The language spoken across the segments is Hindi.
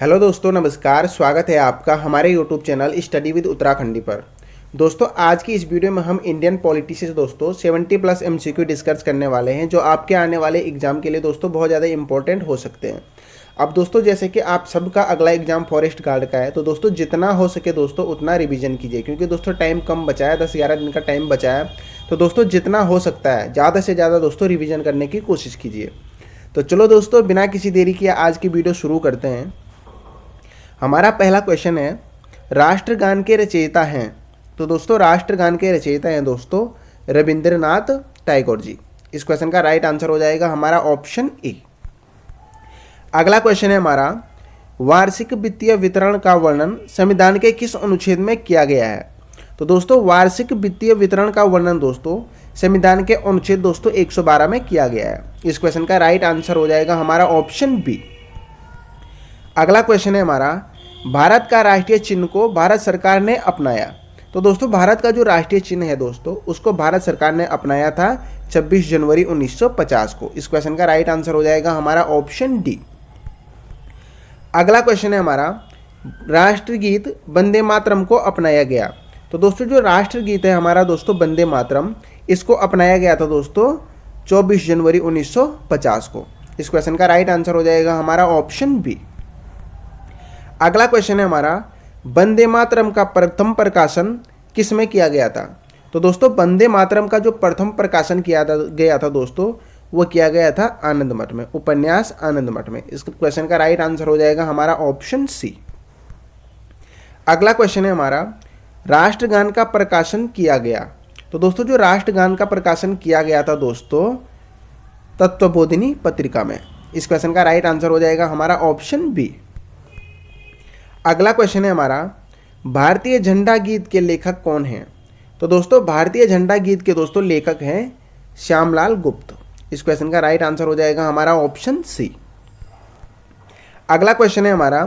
हेलो दोस्तों, नमस्कार। स्वागत है आपका हमारे YouTube channel study with Uttarakhandi पर। दोस्तों, आज की इस वीडियो में हम इंडियन पॉलिटी से दोस्तों 70 प्लस एमसीक्यू डिस्कस करने वाले हैं, जो आपके आने वाले एग्जाम के लिए दोस्तों बहुत ज़्यादा इंपॉर्टेंट हो सकते हैं। अब दोस्तों, जैसे कि आप सबका अगला एग्जाम फॉरेस्ट गार्ड का है, तो दोस्तों जितना हो सके दोस्तों उतना रिवीजन कीजिए, क्योंकि दोस्तों टाइम कम बचा है, 10-11 दिन का टाइम बचा है। तो दोस्तों जितना हो सकता है ज़्यादा से ज़्यादा दोस्तों रिवीजन करने की कोशिश कीजिए। तो चलो दोस्तों, बिना किसी देरी किए आज की वीडियो शुरू करते हैं। हमारा पहला क्वेश्चन है, राष्ट्रगान के रचयिता हैं। तो दोस्तों राष्ट्रगान के रचयिता हैं दोस्तों रविंद्रनाथ टैगोर जी। इस क्वेश्चन का राइट आंसर हो जाएगा हमारा ऑप्शन ए। अगला क्वेश्चन है हमारा, वार्षिक वित्तीय वितरण का वर्णन संविधान के किस अनुच्छेद में किया गया है। तो दोस्तों वार्षिक वित्तीय वितरण का वर्णन दोस्तों संविधान के अनुच्छेद दोस्तों 112 में किया गया है। इस क्वेश्चन का राइट आंसर हो जाएगा हमारा ऑप्शन बी। अगला क्वेश्चन है हमारा, भारत का राष्ट्रीय चिन्ह को भारत सरकार ने अपनाया। तो दोस्तों भारत का जो राष्ट्रीय चिन्ह है दोस्तों उसको भारत सरकार ने अपनाया था 26 जनवरी 1950 को। इस क्वेश्चन का राइट आंसर हो जाएगा हमारा ऑप्शन डी। अगला क्वेश्चन है हमारा, राष्ट्रगीत वंदे मातरम को अपनाया गया। तो दोस्तों जो राष्ट्रगीत है हमारा दोस्तों वंदे मातरम, इसको अपनाया गया था दोस्तों 24 जनवरी 1950 को। इस क्वेश्चन का राइट आंसर हो जाएगा हमारा ऑप्शन बी। अगला क्वेश्चन है हमारा, वंदे मातरम का प्रथम प्रकाशन किस में किया गया था। तो दोस्तों वंदे मातरम का जो प्रथम प्रकाशन किया गया था दोस्तों वो किया गया था आनंद मठ में, उपन्यास आनंद मठ में। इस क्वेश्चन का राइट आंसर हो जाएगा हमारा ऑप्शन सी। अगला क्वेश्चन है हमारा, राष्ट्रगान का प्रकाशन किया गया। तो दोस्तों जो राष्ट्रगान का प्रकाशन किया गया था दोस्तों तत्वबोधिनी पत्रिका में। इस क्वेश्चन का राइट आंसर हो जाएगा हमारा ऑप्शन बी। अगला क्वेश्चन है हमारा, भारतीय झंडा गीत के लेखक कौन हैं। तो दोस्तों भारतीय झंडा गीत के दोस्तों लेखक हैं श्यामलाल गुप्त। इस क्वेश्चन का राइट आंसर हो जाएगा हमारा ऑप्शन सी। अगला क्वेश्चन है हमारा,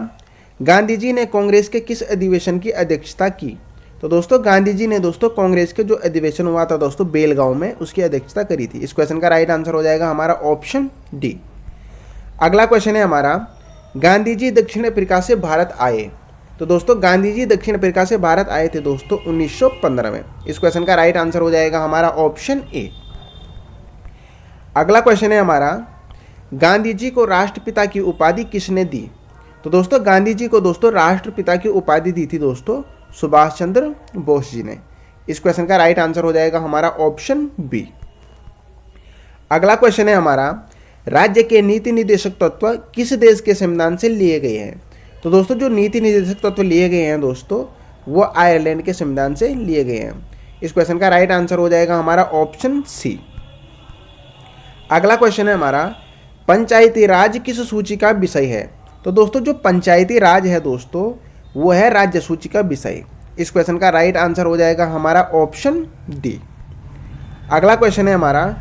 गांधी जी ने कांग्रेस के किस अधिवेशन की अध्यक्षता की। तो दोस्तों गांधी जी ने दोस्तों कांग्रेस के जो अधिवेशन हुआ था दोस्तों बेलगांव में, उसकी अध्यक्षता करी थी। इस क्वेश्चन का राइट आंसर हो जाएगा हमारा ऑप्शन डी। अगला क्वेश्चन है हमारा, गांधी जी दक्षिण अफ्रीका से भारत आए। तो दोस्तों गांधी जी दक्षिण अफ्रीका से भारत आए थे दोस्तों 1915 में। इस क्वेश्चन का राइट आंसर हो जाएगा हमारा ऑप्शन ए। अगला क्वेश्चन है हमारा, गांधी जी को राष्ट्रपिता की उपाधि किसने दी। तो दोस्तों गांधी जी को दोस्तों राष्ट्रपिता की उपाधि दी थी दोस्तों सुभाष चंद्र बोस जी ने। इस क्वेश्चन का राइट आंसर हो जाएगा हमारा ऑप्शन बी। अगला क्वेश्चन है हमारा, राज्य के नीति निर्देशक तत्व किस देश के संविधान से लिए गए हैं। तो दोस्तों जो नीति निर्देशक तत्व लिए गए हैं दोस्तों वो आयरलैंड के संविधान से लिए गए हैं। इस क्वेश्चन का राइट आंसर हो जाएगा हमारा ऑप्शन सी। अगला क्वेश्चन है हमारा, पंचायती राज किस सूची का विषय है। तो दोस्तों जो पंचायती राज है दोस्तों वो है राज्य सूची का विषय। इस क्वेश्चन का राइट आंसर हो जाएगा हमारा ऑप्शन डी। अगला क्वेश्चन है हमारा,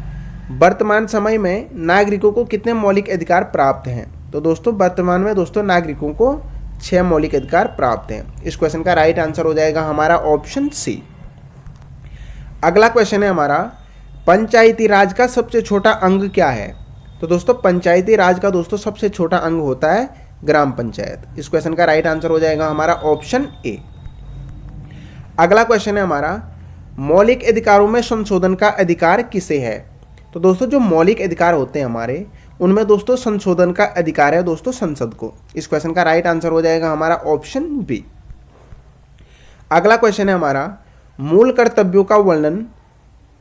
वर्तमान समय में नागरिकों को कितने मौलिक अधिकार प्राप्त हैं। तो दोस्तों वर्तमान में दोस्तों नागरिकों को 6 मौलिक अधिकार प्राप्त हैं। इस क्वेश्चन का राइट आंसर हो जाएगा हमारा ऑप्शन सी। अगला क्वेश्चन है हमारा, पंचायती राज का सबसे छोटा अंग क्या है। तो दोस्तों पंचायती राज का दोस्तों सबसे छोटा अंग होता है ग्राम पंचायत। इस क्वेश्चन का राइट आंसर हो जाएगा हमारा ऑप्शन ए। अगला क्वेश्चन है हमारा, मौलिक अधिकारों में संशोधन का अधिकार किसे है। तो दोस्तों जो मौलिक अधिकार होते हैं हमारे उनमें दोस्तों संशोधन का अधिकार है दोस्तों संसद को। इस क्वेश्चन का राइट आंसर हो जाएगा हमारा ऑप्शन बी। अगला क्वेश्चन है हमारा, मूल कर्तव्यों का वर्णन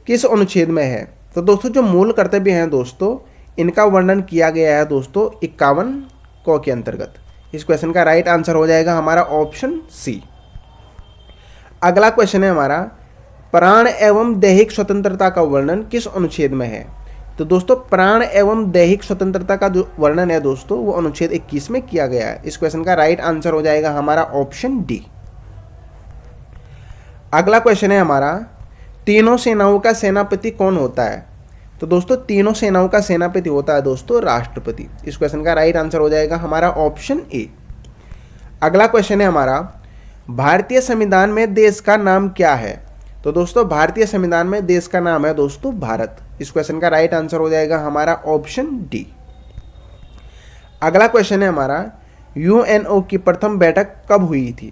किस अनुच्छेद में है। तो दोस्तों जो मूल कर्तव्य हैं दोस्तों इनका वर्णन किया गया है दोस्तों 51 क के अंतर्गत। इस क्वेश्चन का राइट आंसर हो जाएगा हमारा ऑप्शन सी। अगला क्वेश्चन है हमारा, प्राण एवं दैहिक स्वतंत्रता का वर्णन किस अनुच्छेद में है। तो दोस्तों प्राण एवं दैहिक स्वतंत्रता का जो वर्णन है दोस्तों वो अनुच्छेद 21 में किया गया है। इस क्वेश्चन का राइट आंसर हो जाएगा हमारा ऑप्शन डी। अगला क्वेश्चन है हमारा, तीनों सेनाओं का सेनापति कौन होता है। तो दोस्तों तीनों सेनाओं का सेनापति होता है दोस्तों राष्ट्रपति। इस क्वेश्चन का राइट आंसर हो जाएगा हमारा ऑप्शन ए। अगला क्वेश्चन है हमारा, भारतीय संविधान में देश का नाम क्या है। तो दोस्तों भारतीय संविधान में देश का नाम है दोस्तों भारत। इस क्वेश्चन का राइट आंसर हो जाएगा हमारा ऑप्शन डी। अगला क्वेश्चन है हमारा, यूएनओ की प्रथम बैठक कब हुई थी?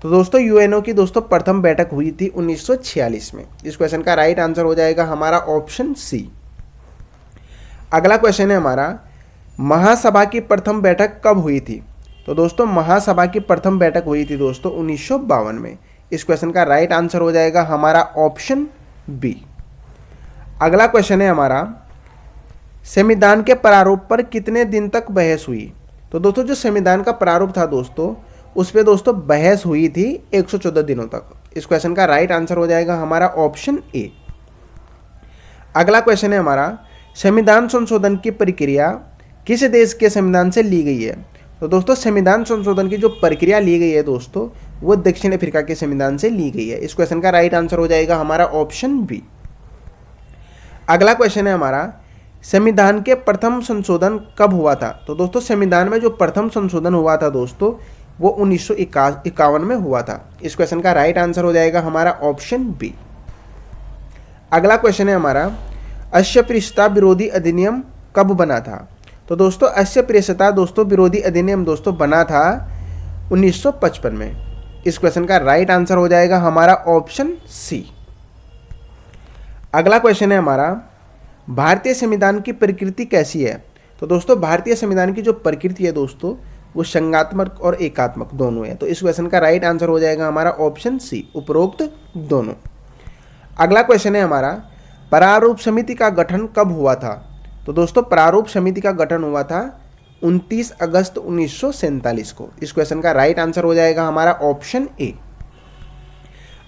तो दोस्तों यूएनओ की दोस्तों प्रथम बैठक हुई थी 1946 में। इस क्वेश्चन का राइट आंसर हो जाएगा हमारा ऑप्शन सी। अगला क्वेश्चन है हमारा, महासभा की प्रथम बैठक कब हुई थी? तो दोस्तों महासभा की प्रथम बैठक हुई थी दोस्तों 1952 में। इस क्वेश्चन का राइट आंसर हो जाएगा हमारा ऑप्शन बी। अगला क्वेश्चन है हमारा, संविधान के प्रारूप पर कितने दिन तक बहस हुई? तो दोस्तों जो संविधान का प्रारूप था दोस्तों, उस पर दोस्तों बहस हुई थी 114 दिनों तक। इस क्वेश्चन का राइट आंसर हो जाएगा हमारा ऑप्शन ए। अगला क्वेश्चन है हमारा, संविधान संशोधन की प्रक्रिया किस देश के संविधान से ली गई है? तो दोस्तों संविधान संशोधन की जो प्रक्रिया ली गई है दोस्तों, वो दक्षिण अफ्रीका के संविधान से ली गई है। इस क्वेश्चन का राइट आंसर हो जाएगा हमारा ऑप्शन बी। अगला क्वेश्चन है हमारा, संविधान के प्रथम संशोधन कब हुआ था? तो दोस्तों संविधान में जो प्रथम संशोधन हुआ था दोस्तों, वो 1951 में हुआ था। इस क्वेश्चन का राइट आंसर हो जाएगा हमारा ऑप्शन बी। अगला क्वेश्चन है हमारा, अस्पृश्यता विरोधी अधिनियम कब बना था? तो दोस्तों अस्पृश्यता दोस्तों विरोधी अधिनियम दोस्तों बना था 1955 में। इस क्वेश्चन का राइट आंसर हो जाएगा हमारा ऑप्शन सी। अगला क्वेश्चन है हमारा, भारतीय संविधान की प्रकृति कैसी है? तो दोस्तों भारतीय संविधान की जो प्रकृति है दोस्तों, वो संज्ञात्मक और एकात्मक दोनों है। तो इस क्वेश्चन का राइट आंसर हो जाएगा हमारा ऑप्शन सी, उपरोक्त दोनों। अगला क्वेश्चन है हमारा, प्रारूप समिति का गठन कब हुआ था? तो दोस्तों प्रारूप समिति का गठन हुआ था 29 अगस्त 1947 को। इस क्वेश्चन का राइट आंसर हो जाएगा हमारा ऑप्शन ए।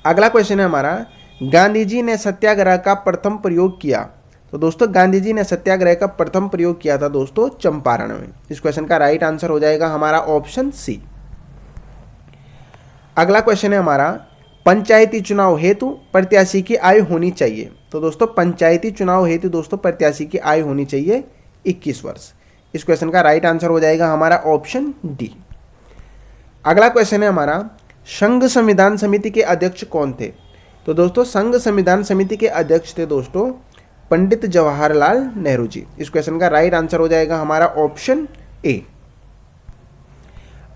अगला क्वेश्चन है हमारा, गांधी जी ने सत्याग्रह का प्रथम प्रयोग किया? तो दोस्तों गांधी जी ने सत्याग्रह का प्रथम प्रयोग किया था दोस्तों चंपारण में। इस क्वेश्चन का राइट आंसर हो जाएगा हमारा ऑप्शन सी। अगला क्वेश्चन है हमारा, पंचायती चुनाव हेतु प्रत्याशी की आयु होनी चाहिए? तो दोस्तों पंचायती चुनाव हेतु दोस्तों प्रत्याशी की आयु होनी चाहिए 21 वर्ष। इस क्वेश्चन का राइट आंसर हो जाएगा हमारा ऑप्शन डी। अगला क्वेश्चन है हमारा, संघ संविधान समिति के अध्यक्ष कौन थे? तो दोस्तों संघ संविधान समिति के अध्यक्ष थे दोस्तों पंडित जवाहरलाल नेहरू जी। इस क्वेश्चन का राइट आंसर हो जाएगा हमारा ऑप्शन ए।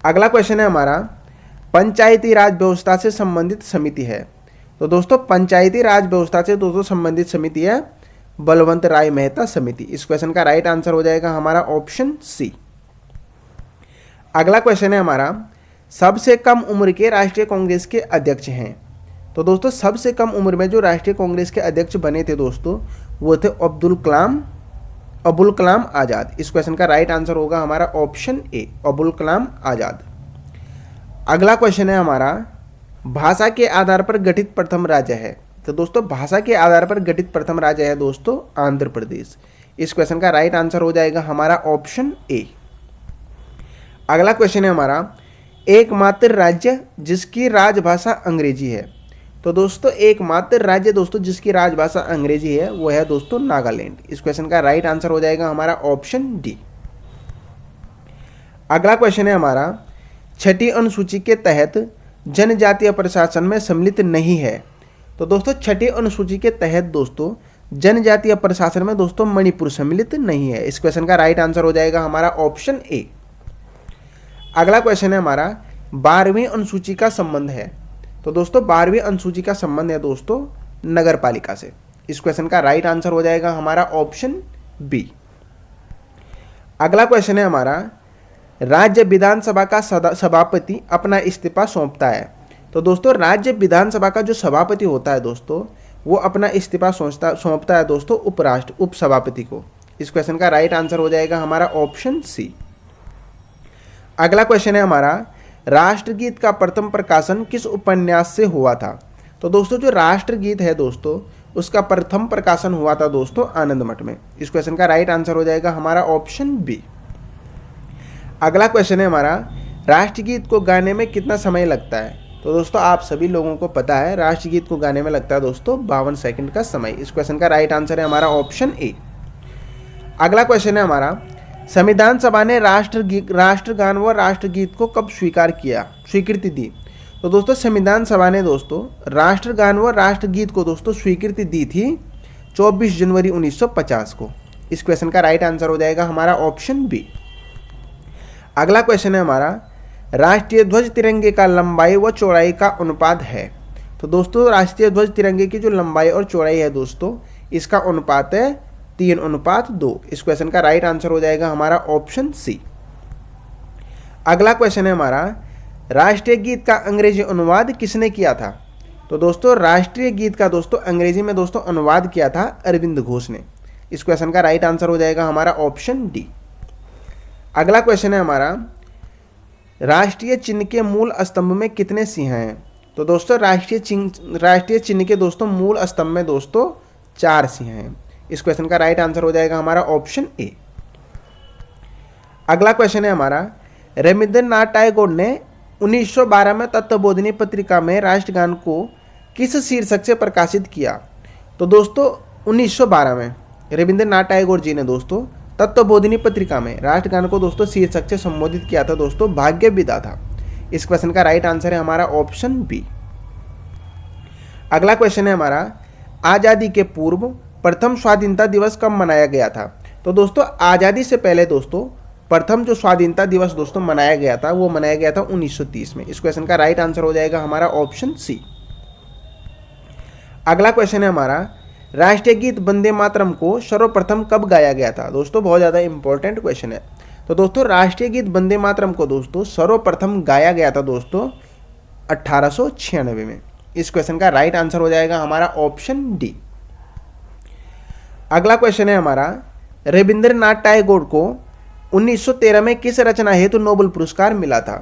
अगला क्वेश्चन है हमारा, पंचायती राज व्यवस्था से संबंधित समिति है? तो दोस्तों पंचायती राज व्यवस्था से दोस्तों संबंधित समिति है बलवंत राय मेहता समिति। इस क्वेश्चन का राइट आंसर हो जाएगा हमारा ऑप्शन सी। अगला क्वेश्चन है हमारा, सबसे कम उम्र के राष्ट्रीय कांग्रेस के अध्यक्ष हैं? तो दोस्तों सबसे कम उम्र में जो राष्ट्रीय कांग्रेस के अध्यक्ष बने थे दोस्तों, वो थे अबुल कलाम आज़ाद। इस क्वेश्चन का राइट आंसर होगा हमारा ऑप्शन ए, अबुल कलाम आज़ाद। अगला क्वेश्चन है हमारा, भाषा के आधार पर गठित प्रथम राज्य है? तो दोस्तों भाषा के आधार पर गठित प्रथम राज्य है दोस्तों आंध्र प्रदेश। इस क्वेश्चन का राइट आंसर हो जाएगा हमारा ऑप्शन ए। अगला क्वेश्चन है हमारा, एकमात्र राज्य जिसकी राजभाषा अंग्रेजी है? तो दोस्तों एकमात्र राज्य दोस्तों जिसकी राजभाषा अंग्रेजी है वो है दोस्तों नागालैंड। इस क्वेश्चन का राइट आंसर हो जाएगा हमारा ऑप्शन डी। अगला क्वेश्चन है हमारा, छठी अनुसूची के तहत जनजातीय प्रशासन में सम्मिलित नहीं है? तो दोस्तों छठी अनुसूची के तहत दोस्तों जनजातीय प्रशासन में दोस्तों मणिपुर सम्मिलित नहीं है। इस क्वेश्चन का राइट आंसर हो जाएगा हमारा ऑप्शन ए। अगला क्वेश्चन है हमारा, 12वीं अनुसूची का संबंध है? तो दोस्तों 12वीं अनुसूची का संबंध है दोस्तों नगर पालिका से। इस क्वेश्चन का राइट आंसर हो जाएगा हमारा ऑप्शन बी। अगला क्वेश्चन है हमारा, राज्य विधानसभा का सभापति अपना इस्तीफा सौंपता है? तो दोस्तों राज्य विधानसभा का जो सभापति होता है दोस्तों, वो अपना इस्तीफा सौंपता है दोस्तों उपसभापति को। इस क्वेश्चन का राइट आंसर हो जाएगा हमारा ऑप्शन सी। अगला क्वेश्चन है हमारा, राष्ट्रगीत का प्रथम प्रकाशन किस उपन्यास से हुआ था? तो दोस्तों जो राष्ट्रगीत है दोस्तों, उसका प्रथम प्रकाशन हुआ था दोस्तों आनंद मठ में। इस क्वेश्चन का राइट आंसर हो जाएगा हमारा ऑप्शन बी। अगला क्वेश्चन है हमारा, राष्ट्रगीत को गाने में कितना समय लगता है? तो दोस्तों आप सभी लोगों को पता है राष्ट्रगीत को गाने में लगता है दोस्तों 52 सेकंड का समय। इस क्वेश्चन का राइट आंसर है हमारा ऑप्शन ए। अगला क्वेश्चन है हमारा, संविधान सभा ने राष्ट्रगान व राष्ट्रगीत को कब स्वीकृति दी? तो दोस्तों संविधान सभा ने दोस्तों राष्ट्रगान व राष्ट्रगीत को दोस्तों स्वीकृति दी थी 24 जनवरी 1950 को। इस क्वेश्चन का राइट आंसर हो जाएगा हमारा ऑप्शन बी। अगला क्वेश्चन है हमारा, राष्ट्रीय ध्वज तिरंगे का लंबाई व चौड़ाई का अनुपात है। तो दोस्तों राष्ट्रीय ध्वज तिरंगे की जो लंबाई और चौड़ाई है दोस्तों, इसका अनुपात है 3:2। इस क्वेश्चन का राइट आंसर हो जाएगा हमारा ऑप्शन सी। अगला क्वेश्चन है हमारा, राष्ट्रीय गीत का अंग्रेजी अनुवाद किसने किया था। तो दोस्तों राष्ट्रीय गीत का दोस्तों अंग्रेजी में दोस्तों अनुवाद किया था अरविंद घोष ने। इस क्वेश्चन का राइट आंसर हो जाएगा हमारा ऑप्शन डी। अगला क्वेश्चन है हमारा, राष्ट्रीय चिन्ह के मूल स्तंभ में कितने सिंह हैं। तो दोस्तों राष्ट्रीय चिन्ह के दोस्तों मूल स्तंभ में दोस्तों 4 सिंह हैं। इस क्वेश्चन का राइट आंसर हो जाएगा हमारा ऑप्शन ए। अगला क्वेश्चन है हमारा, रविंद्रनाथ टैगोर ने 1912 में तत्वबोधिनी पत्रिका में राष्ट्रगान को किस शीर्षक से प्रकाशित किया। तो दोस्तों 1912 में रविंद्रनाथ टैगोर जी ने दोस्तों तत्वबोधिनी पत्रिका में राष्ट्रगान को दोस्तों शीर्षक से संबोधित किया था दोस्तों भाग्य विधाता। इस क्वेश्चन का राइट आंसर है हमारा ऑप्शन बी। अगला क्वेश्चन है हमारा, आज़ादी के पूर्व प्रथम स्वाधीनता दिवस कब मनाया गया था। तो दोस्तों आज़ादी से पहले दोस्तों प्रथम जो स्वाधीनता दिवस दोस्तों मनाया गया था वो मनाया गया था 1930 में। इस क्वेश्चन का राइट आंसर हो जाएगा हमारा ऑप्शन सी। अगला क्वेश्चन है हमारा, राष्ट्रीय गीत वंदे मातरम को सर्वप्रथम कब गाया गया था। दोस्तों बहुत ज़्यादा इंपॉर्टेंट क्वेश्चन है। तो दोस्तों राष्ट्रीय गीत वंदे मातरम को दोस्तों सर्वप्रथम गाया गया था दोस्तों 1896 में। इस क्वेश्चन का राइट आंसर हो जाएगा हमारा ऑप्शन डी। अगला क्वेश्चन है हमारा, रविंद्रनाथ टैगोर को 1913 में किस रचना हेतु नोबेल पुरस्कार मिला था।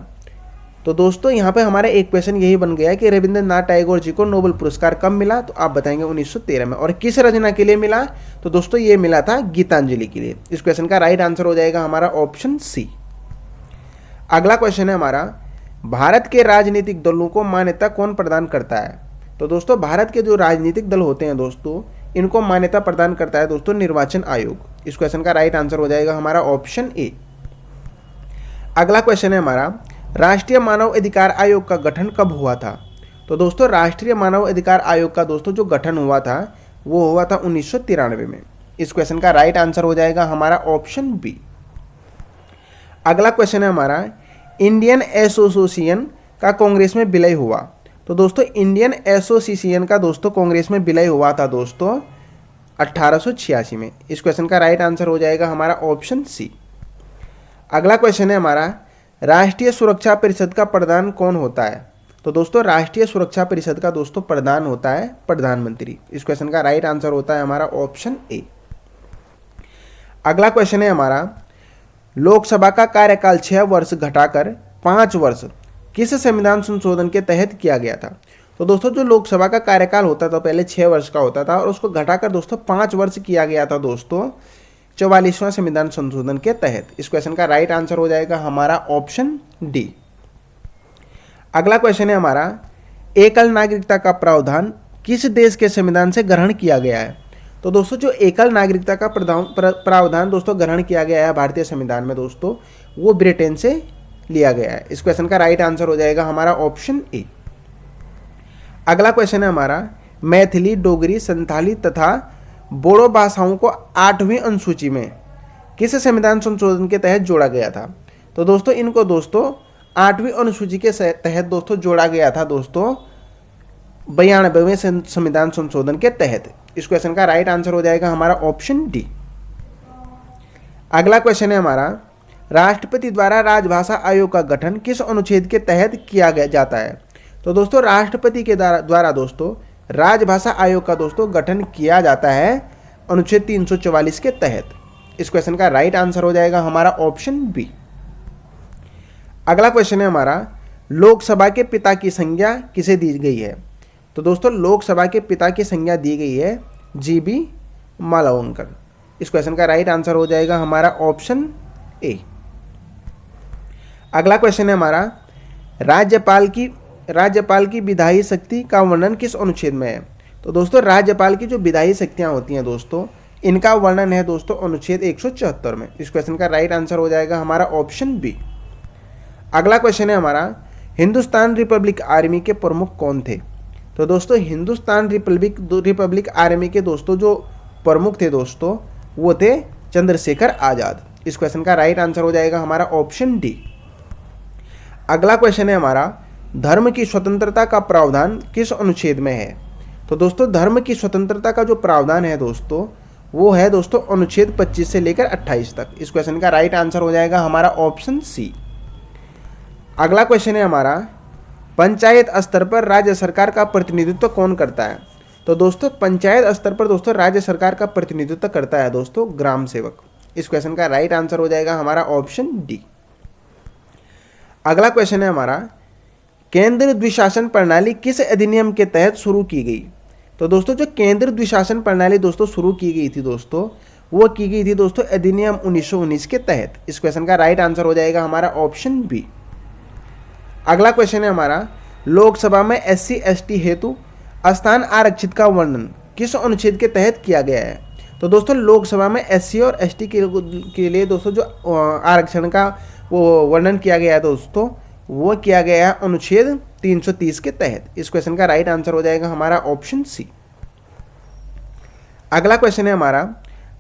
तो दोस्तों यहाँ पे हमारा एक क्वेश्चन यही बन गया कि रविंद्रनाथ टैगोर जी को नोबेल पुरस्कार कब मिला। तो आप बताएंगे 1913 में। और किस रचना के लिए मिला। तो दोस्तों ये मिला था गीतांजलि के लिए। इस क्वेश्चन का राइट आंसर हो जाएगा हमारा ऑप्शन सी। अगला क्वेश्चन है हमारा, भारत के राजनीतिक दलों को मान्यता कौन प्रदान करता है। तो दोस्तों भारत के जो राजनीतिक दल होते हैं दोस्तों, इनको मान्यता प्रदान करता है दोस्तों निर्वाचन आयोग। इस क्वेश्चन का राइट आंसर हो जाएगा हमारा ऑप्शन ए। अगला क्वेश्चन है हमारा, राष्ट्रीय मानव अधिकार आयोग का गठन कब हुआ था। तो दोस्तों राष्ट्रीय मानव अधिकार आयोग का दोस्तों जो गठन हुआ था वो हुआ था 1993 में। इस क्वेश्चन का राइट आंसर हो जाएगा हमारा ऑप्शन बी। अगला क्वेश्चन है हमारा, इंडियन एसोसिएशन का कांग्रेस में विलय हुआ। तो दोस्तों इंडियन एसोसिएशन का दोस्तों कांग्रेस में विलय हुआ था दोस्तों 1886 में। इस क्वेश्चन का राइट आंसर हो जाएगा हमारा ऑप्शन सी। अगला क्वेश्चन है हमारा, राष्ट्रीय सुरक्षा परिषद का प्रधान कौन होता है। तो दोस्तों राष्ट्रीय सुरक्षा परिषद का दोस्तों प्रधान होता है प्रधानमंत्री। इस क्वेश्चन का राइट आंसर होता है हमारा ऑप्शन ए। अगला क्वेश्चन है हमारा, लोकसभा का कार्यकाल 6 वर्ष घटाकर 5 वर्ष किस संविधान संशोधन के तहत किया गया था। तो दोस्तों जो लोकसभा का कार्यकाल होता था पहले 6 वर्ष का होता था और उसको घटाकर दोस्तों 5 वर्ष किया गया था दोस्तों 44वां संविधान संशोधन के तहत। इस क्वेश्चन का राइट आंसर हो जाएगा हमारा ऑप्शन डी। अगला क्वेश्चन है हमारा, एकल नागरिकता का प्रावधान किस देश के संविधान से ग्रहण किया गया है। तो दोस्तों जो एकल नागरिकता का प्रावधान दोस्तों ग्रहण किया गया है भारतीय संविधान में दोस्तों, वो ब्रिटेन से लिया गया है। इस क्वेश्चन का राइट आंसर हो जाएगा हमारा ऑप्शन ए। अगला क्वेश्चन है हमारा, मैथिली, डोगरी, संथाली तथा बोडो भाषाओं को 8वीं अनुसूची में किस संविधान संशोधन के तहत जोड़ा गया था। तो दोस्तों इनको दोस्तों 8वीं अनुसूची के तहत दोस्तों जोड़ा गया था दोस्तों 92वें संविधान संशोधन के तहत। इस क्वेश्चन का राइट आंसर हो जाएगा हमारा ऑप्शन डी। अगला क्वेश्चन है हमारा, राष्ट्रपति द्वारा राजभाषा आयोग का गठन किस अनुच्छेद के तहत किया जाता है। तो दोस्तों राष्ट्रपति के द्वारा दोस्तों राजभाषा आयोग का दोस्तों गठन किया जाता है अनुच्छेद 344 के तहत। इस क्वेश्चन का राइट आंसर हो जाएगा हमारा ऑप्शन बी। अगला क्वेश्चन है हमारा, लोकसभा के पिता की संज्ञा किसे दी गई है। तो दोस्तों लोकसभा के पिता की संज्ञा दी गई है जीबी मालवंकर। इस क्वेश्चन का राइट आंसर हो जाएगा हमारा ऑप्शन ए। अगला क्वेश्चन है हमारा, राज्यपाल की विधायी शक्ति का वर्णन किस अनुच्छेद में है। तो दोस्तों राज्यपाल की जो विधायी शक्तियां होती हैं दोस्तों, इनका वर्णन है दोस्तों अनुच्छेद 174 में। इस क्वेश्चन का राइट आंसर हो जाएगा हमारा ऑप्शन बी। अगला क्वेश्चन है हमारा, हिंदुस्तान रिपब्लिक आर्मी के प्रमुख कौन थे। तो दोस्तों हिंदुस्तान रिपब्लिक आर्मी के दोस्तों जो प्रमुख थे दोस्तों वो थे चंद्रशेखर आज़ाद। इस क्वेश्चन का राइट आंसर हो जाएगा हमारा ऑप्शन डी। अगला क्वेश्चन है हमारा, धर्म की स्वतंत्रता का प्रावधान किस अनुच्छेद में है? तो दोस्तों धर्म की स्वतंत्रता का जो प्रावधान है दोस्तों, वो है दोस्तों अनुच्छेद 25 से लेकर 28 तक। इस क्वेश्चन का राइट आंसर हो जाएगा हमारा ऑप्शन सी। अगला क्वेश्चन है हमारा, पंचायत स्तर पर राज्य सरकार का प्रतिनिधित्व कौन करता है? तो दोस्तों पंचायत स्तर पर दोस्तों राज्य सरकार का प्रतिनिधित्व करता है दोस्तों ग्राम सेवक। इस क्वेश्चन का राइट आंसर हो जाएगा हमारा ऑप्शन डी। अगला क्वेश्चन है हमारा, केंद्र द्विशासन प्रणाली किस अधिनियम के तहत शुरू की गई? तो दोस्तों जो केंद्र द्विशासन प्रणाली दोस्तों शुरू की गई थी दोस्तों, वो की गई थी दोस्तों अधिनियम 1919 के तहत। इस क्वेश्चन का राइट आंसर हो जाएगा हमारा ऑप्शन बी। अगला क्वेश्चन है हमारा, लोकसभा में SC ST हेतु स्थान आरक्षित का वर्णन किस अनुच्छेद के तहत किया गया है? तो दोस्तों लोकसभा में SC और ST के लिए दोस्तों जो आरक्षण का वो वर्णन किया गया है दोस्तों, वो किया गया है अनुच्छेद 330 के तहत। इस क्वेश्चन का राइट आंसर हो जाएगा हमारा ऑप्शन सी। अगला क्वेश्चन है हमारा,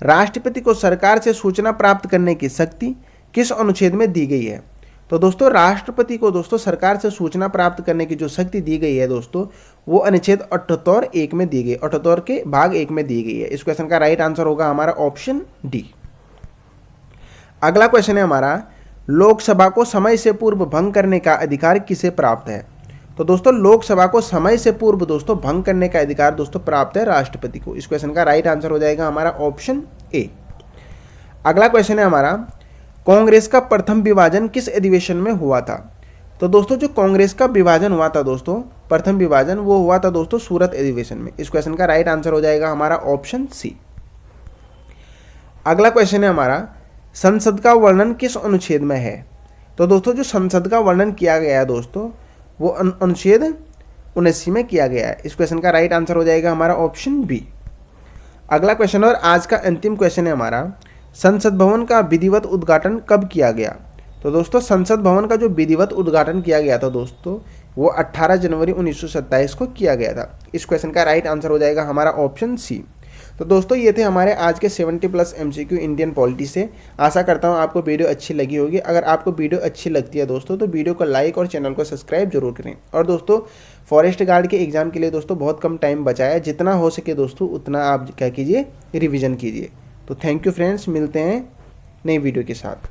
राष्ट्रपति को सरकार से सूचना प्राप्त करने की शक्ति किस अनुच्छेद में दी गई है? तो दोस्तों राष्ट्रपति को दोस्तों सरकार से सूचना प्राप्त करने की जो शक्ति दी गई है दोस्तों, वो अनुच्छेद 78(1) में दी गई, 78 के भाग 1 में दी गई है। इस क्वेश्चन का राइट आंसर होगा हमारा ऑप्शन डी। अगला क्वेश्चन है हमारा, लोकसभा को समय से पूर्व भंग करने का अधिकार किसे प्राप्त है? तो दोस्तों लोकसभा को समय से पूर्व दोस्तों भंग करने का अधिकार दोस्तों प्राप्त है राष्ट्रपति को। इस क्वेश्चन का राइट आंसर हो जाएगा हमारा ऑप्शन ए। अगला क्वेश्चन है हमारा, कांग्रेस का प्रथम विभाजन किस अधिवेशन में हुआ था? तो दोस्तों जो कांग्रेस का विभाजन हुआ था दोस्तों, प्रथम विभाजन, वो हुआ था दोस्तों सूरत अधिवेशन में। इस क्वेश्चन का राइट आंसर हो जाएगा हमारा ऑप्शन सी। अगला क्वेश्चन है हमारा, संसद का वर्णन किस अनुच्छेद में है? तो दोस्तों जो संसद का वर्णन किया गया है दोस्तों, वो अनुच्छेद 79 में किया गया है। इस क्वेश्चन का राइट आंसर हो जाएगा हमारा ऑप्शन बी। अगला क्वेश्चन और आज का अंतिम क्वेश्चन है हमारा, संसद भवन का विधिवत उद्घाटन कब किया गया? तो दोस्तों संसद भवन का जो विधिवत उद्घाटन किया गया था दोस्तों, वो 18 जनवरी 1927 को किया गया था। इस क्वेश्चन का राइट आंसर हो जाएगा हमारा ऑप्शन सी। तो दोस्तों ये थे हमारे आज के 70+ MCQ इंडियन पॉलिटी से। आशा करता हूँ आपको वीडियो अच्छी लगी होगी। अगर आपको वीडियो अच्छी लगती है दोस्तों, तो वीडियो को लाइक और चैनल को सब्सक्राइब जरूर करें। और दोस्तों फॉरेस्ट गार्ड के एग्जाम के लिए दोस्तों बहुत कम टाइम बचा है, जितना हो सके दोस्तों उतना आप क्या कीजिए, रिविज़न कीजिए। तो थैंक यू फ्रेंड्स, मिलते हैं नई वीडियो के साथ।